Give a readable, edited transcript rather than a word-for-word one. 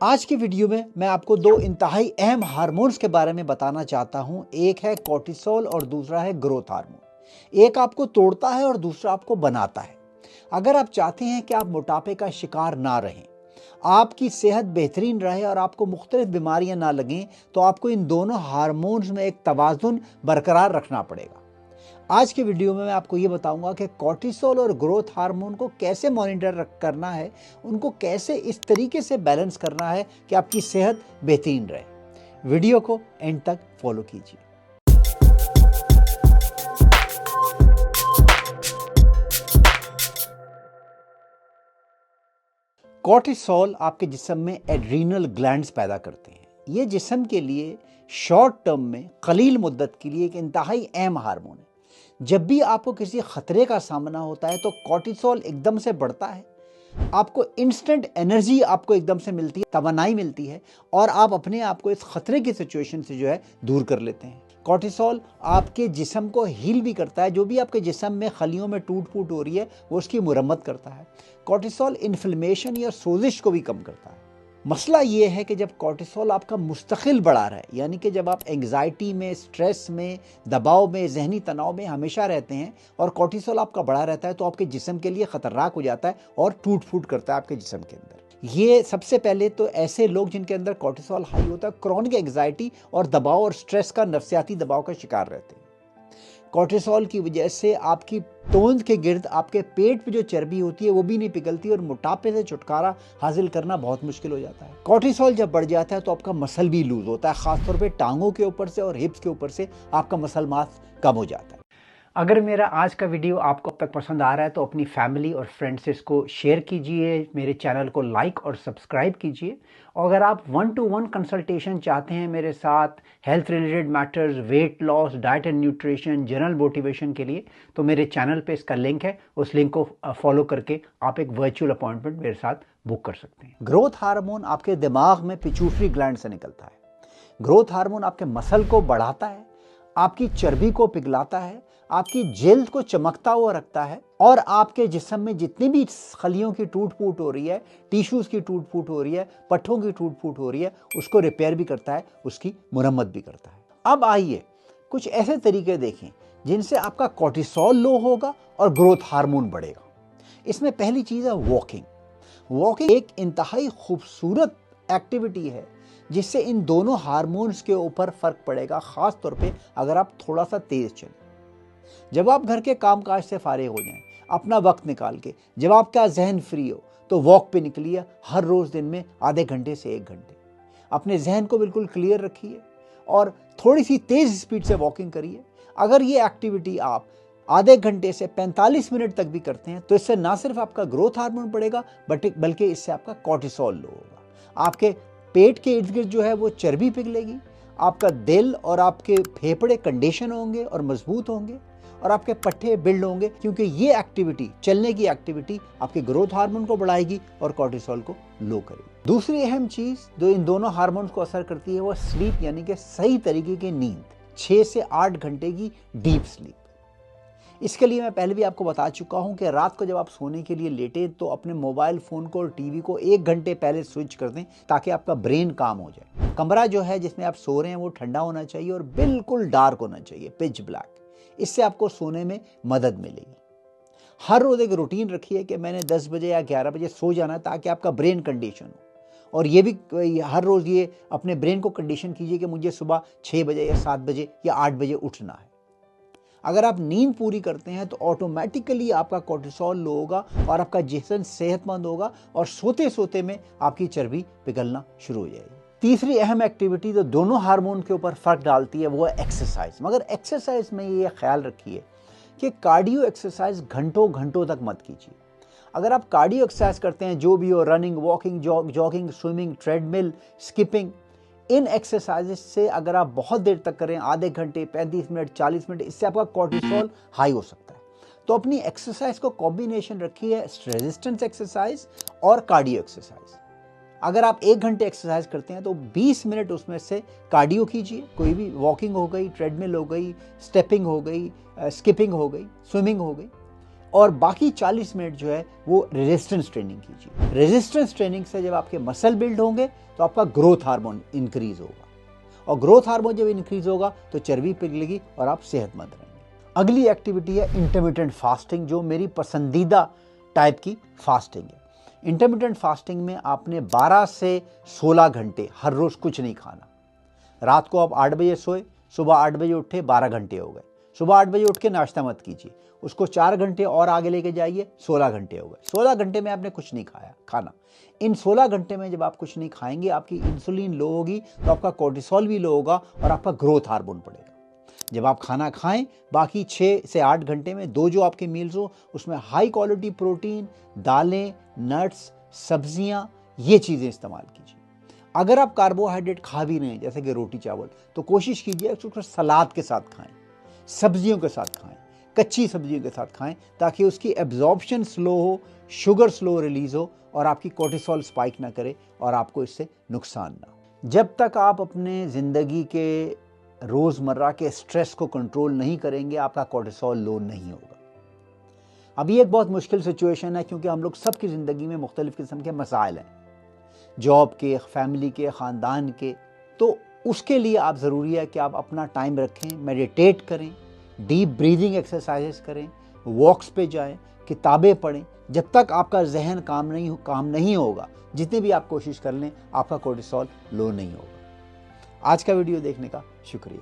आज की वीडियो में मैं आपको दो इंतहाई अहम हार्मोन्स के बारे में बताना चाहता हूं। एक है कॉर्टिसोल और दूसरा है ग्रोथ हार्मोन। एक आपको तोड़ता है और दूसरा आपको बनाता है। अगर आप चाहते हैं कि आप मोटापे का शिकार ना रहें, आपकी सेहत बेहतरीन रहे और आपको मुख्तलिफ बीमारियां ना लगें, तो आपको इन दोनों हार्मोन्स में एक तवाज़ुन बरकरार रखना पड़ेगा। आज के वीडियो में मैं आपको ये बताऊंगा कि कॉर्टिसोल और ग्रोथ हार्मोन को कैसे मॉनिटर करना है, उनको कैसे इस तरीके से बैलेंस करना है कि आपकी सेहत बेहतरीन रहे। वीडियो को एंड तक फॉलो कीजिए। कॉर्टिसोल आपके जिस्म में एड्रीनल ग्लैंड्स पैदा करते हैं। ये जिस्म के लिए शॉर्ट टर्म में कलील मुद्दत के लिए एक इंतहाई अहम हार्मोन है। जब भी आपको किसी खतरे का सामना होता है तो कॉर्टिसोल एकदम से बढ़ता है। आपको इंस्टेंट एनर्जी आपको एकदम से मिलती है, तवानाई मिलती है और आप अपने आप को इस खतरे की सिचुएशन से जो है दूर कर लेते हैं। कॉर्टिसोल आपके जिस्म को हील भी करता है। जो भी आपके जिस्म में खलियों में टूट फूट हो रही है वो उसकी मुरम्मत करता है। कॉर्टिसोल इन्फ्लेमेशन या सोजिश को भी कम करता है। मसला ये है कि जब कॉर्टिसोल आपका मुस्तकिल बढ़ा रहा है, यानी कि जब आप एंग्जाइटी में, स्ट्रेस में, दबाव में, जहनी तनाव में हमेशा रहते हैं और कॉर्टिसोल आपका बढ़ा रहता है, तो आपके जिस्म के लिए ख़तरनाक हो जाता है और टूट फूट करता है आपके जिस्म के अंदर। ये सबसे पहले तो ऐसे लोग जिनके अंदर कॉर्टिसोल हाई होता है, क्रॉनिक एंग्जाइटी और दबाव और स्ट्रेस का, नफ्सियाती दबाव का शिकार रहते हैं। कॉर्टिसोल की वजह से आपकी तोंद के गिर्द आपके पेट पे जो चर्बी होती है वो भी नहीं पिघलती और मोटापे से छुटकारा हासिल करना बहुत मुश्किल हो जाता है। कॉर्टिसोल जब बढ़ जाता है तो आपका मसल भी लूज होता है, खासतौर पे टांगों के ऊपर से और हिप्स के ऊपर से आपका मसल मास कम हो जाता है। अगर मेरा आज का वीडियो आपको अब तक पसंद आ रहा है तो अपनी फैमिली और फ्रेंड्स से इसको शेयर कीजिए, मेरे चैनल को लाइक और सब्सक्राइब कीजिए। और अगर आप 1-to-1 कंसल्टेशन चाहते हैं मेरे साथ, health related matters, weight loss, diet and nutrition, general motivation के लिए, तो मेरे चैनल पे इसका लिंक है। उस लिंक को फॉलो करके आप एक वर्चुअल अपॉइंटमेंट मेरे साथ बुक कर सकते हैं। ग्रोथ हार्मोन आपके दिमाग में पिट्यूटरी ग्लैंड से निकलता है। ग्रोथ हार्मोन आपके मसल को बढ़ाता है, आपकी चर्बी को पिघलाता है, आपकी जिल्द को चमकता हुआ रखता है और आपके जिस्म में जितनी भी खलियों की टूट फूट हो रही है, टिश्यूज की टूट फूट हो रही है, पट्ठों की टूट फूट हो रही है, उसको रिपेयर भी करता है, उसकी मुरम्मत भी करता है। अब आइए कुछ ऐसे तरीके देखें जिनसे आपका कॉर्टिसोल लो होगा और ग्रोथ हार्मोन बढ़ेगा। इसमें पहली चीज़ है वॉकिंग। वॉकिंग एक इंतहाई खूबसूरत एक्टिविटी है जिससे इन दोनों हार्मोन्स के ऊपर फ़र्क पड़ेगा, ख़ास तौर पे अगर आप थोड़ा सा तेज़ चलें। जब आप घर के कामकाज से फारिग हो जाएं, अपना वक्त निकाल के, जब आपका जहन फ्री हो, तो वॉक पे निकलिए। हर रोज़ दिन में आधे घंटे से 1 घंटे अपने जहन को बिल्कुल क्लियर रखिए और थोड़ी सी तेज़ स्पीड से वॉकिंग करिए। अगर ये एक्टिविटी आप आधे घंटे से 45 मिनट तक भी करते हैं तो इससे ना सिर्फ आपका ग्रोथ हार्मोन बढ़ेगा बल्कि इससे आपका कॉर्टिसोल लो होगा। आपके पेट के इर्द गिर्द जो है वो चर्बी पिघलेगी, आपका दिल और आपके फेफड़े कंडीशन होंगे और मजबूत होंगे और आपके पट्टे बिल्ड होंगे, क्योंकि ये एक्टिविटी, चलने की एक्टिविटी, आपके ग्रोथ हार्मोन को बढ़ाएगी और कॉर्टिसोल को लो करेगी। दूसरी अहम चीज़ जो इन दोनों हार्मोन्स को असर करती है वो स्लीप, यानी कि सही तरीके की नींद, 6 से 8 घंटे की डीप स्लीप। इसके लिए मैं पहले भी आपको बता चुका हूं कि रात को जब आप सोने के लिए लेटे तो अपने मोबाइल फ़ोन को और टीवी को 1 घंटे पहले स्विच कर दें ताकि आपका ब्रेन काम हो जाए। कमरा जो है जिसमें आप सो रहे हैं वो ठंडा होना चाहिए और बिल्कुल डार्क होना चाहिए, पिच ब्लैक। इससे आपको सोने में मदद मिलेगी। हर रोज़ एक रूटीन रखिए कि मैंने 10 बजे या 11 बजे सो जाना है ताकि आपका ब्रेन कंडीशन हो। और ये भी हर रोज़ ये अपने ब्रेन को कंडीशन कीजिए कि मुझे सुबह 6 बजे या 7 बजे या 8 बजे उठना है। अगर आप नींद पूरी करते हैं तो ऑटोमेटिकली आपका कॉर्टिसोल लो होगा और आपका जिस्म सेहतमंद होगा और सोते सोते में आपकी चर्बी पिघलना शुरू हो जाएगी। तीसरी अहम एक्टिविटी जो दोनों हार्मोन के ऊपर फ़र्क डालती है वो है एक्सरसाइज। मगर एक्सरसाइज में ये ख्याल रखिए कि कार्डियो एक्सरसाइज घंटों घंटों तक मत कीजिए। अगर आप कार्डियो एक्सरसाइज करते हैं, जो भी हो, running, walking, jogging, swimming, treadmill, skipping, इन एक्सरसाइजेस से अगर आप बहुत देर तक करें, आधे घंटे, 35 मिनट, 40 मिनट, इससे आपका कॉर्टिसोल हाई हो सकता है। तो अपनी एक्सरसाइज को कॉम्बिनेशन रखिए रेजिस्टेंस एक्सरसाइज और कार्डियो एक्सरसाइज। अगर आप 1 घंटे एक्सरसाइज करते हैं तो 20 मिनट उसमें से कार्डियो कीजिए, कोई भी, वॉकिंग हो गई, ट्रेडमिल हो गई, स्टेपिंग हो गई, स्किपिंग हो गई, स्विमिंग हो गई, और बाकी 40 मिनट जो है वो रेजिस्टेंस ट्रेनिंग कीजिए। रेजिस्टेंस ट्रेनिंग से जब आपके मसल बिल्ड होंगे तो आपका ग्रोथ हार्मोन इंक्रीज होगा, और ग्रोथ हार्मोन जब इंक्रीज होगा तो चर्बी पिघलेगी और आप सेहतमंद रहेंगे। अगली एक्टिविटी है इंटरमिटेंट फास्टिंग, जो मेरी पसंदीदा टाइप की फास्टिंग है। इंटरमिटेंट फास्टिंग में आपने 12 से 16 घंटे हर रोज कुछ नहीं खाना। रात को आप 8 बजे सोए, सुबह 8 बजे उठे, 12 घंटे हो गए। सुबह 8 बजे उठ के नाश्ता मत कीजिए, उसको 4 घंटे और आगे लेके जाइए, 16 घंटे हो गए। 16 घंटे में आपने कुछ नहीं खाना। इन 16 घंटे में जब आप कुछ नहीं खाएंगे, आपकी इंसुलिन लो होगी, तो आपका कोर्टिसोल भी लो होगा और आपका ग्रोथ हार्मोन बढ़ेगा। जब आप खाना खाएं, बाकी 6 से 8 घंटे में 2 जो आपके मील्स हो, उसमें हाई क्वालिटी प्रोटीन, दालें, नट्स, सब्जियां, ये चीज़ें इस्तेमाल कीजिए। अगर आप कार्बोहाइड्रेट खा भी रहे हैं, जैसे कि रोटी चावल, तो कोशिश कीजिए उसको सलाद के साथ खाएं, सब्जियों के साथ खाएं, कच्ची सब्जियों के साथ खाएं, ताकि उसकी एब्जॉर्प्शन स्लो हो, शुगर स्लो रिलीज हो और आपकी कोर्टिसोल स्पाइक ना करे और आपको इससे नुकसान ना हो। जब तक आप अपने ज़िंदगी के रोज़मर्रा के स्ट्रेस को कंट्रोल नहीं करेंगे, आपका कोर्टिसोल लो नहीं होगा। अभी एक बहुत मुश्किल सिचुएशन है, क्योंकि हम लोग सबकी ज़िंदगी में मुख्तलिफ़ किस्म के मसाइल हैं, जॉब के, फैमिली के, ख़ानदान के। तो उसके लिए आप ज़रूरी है कि आप अपना टाइम रखें, मेडिटेट करें, डीप ब्रीदिंग एक्सरसाइजेस करें, वॉक्स पे जाएं, किताबें पढ़ें। जब तक आपका जहन काम नहीं होगा, जितने भी आप कोशिश कर लें, आपका कोर्टिसोल लो नहीं होगा। आज का वीडियो देखने का शुक्रिया।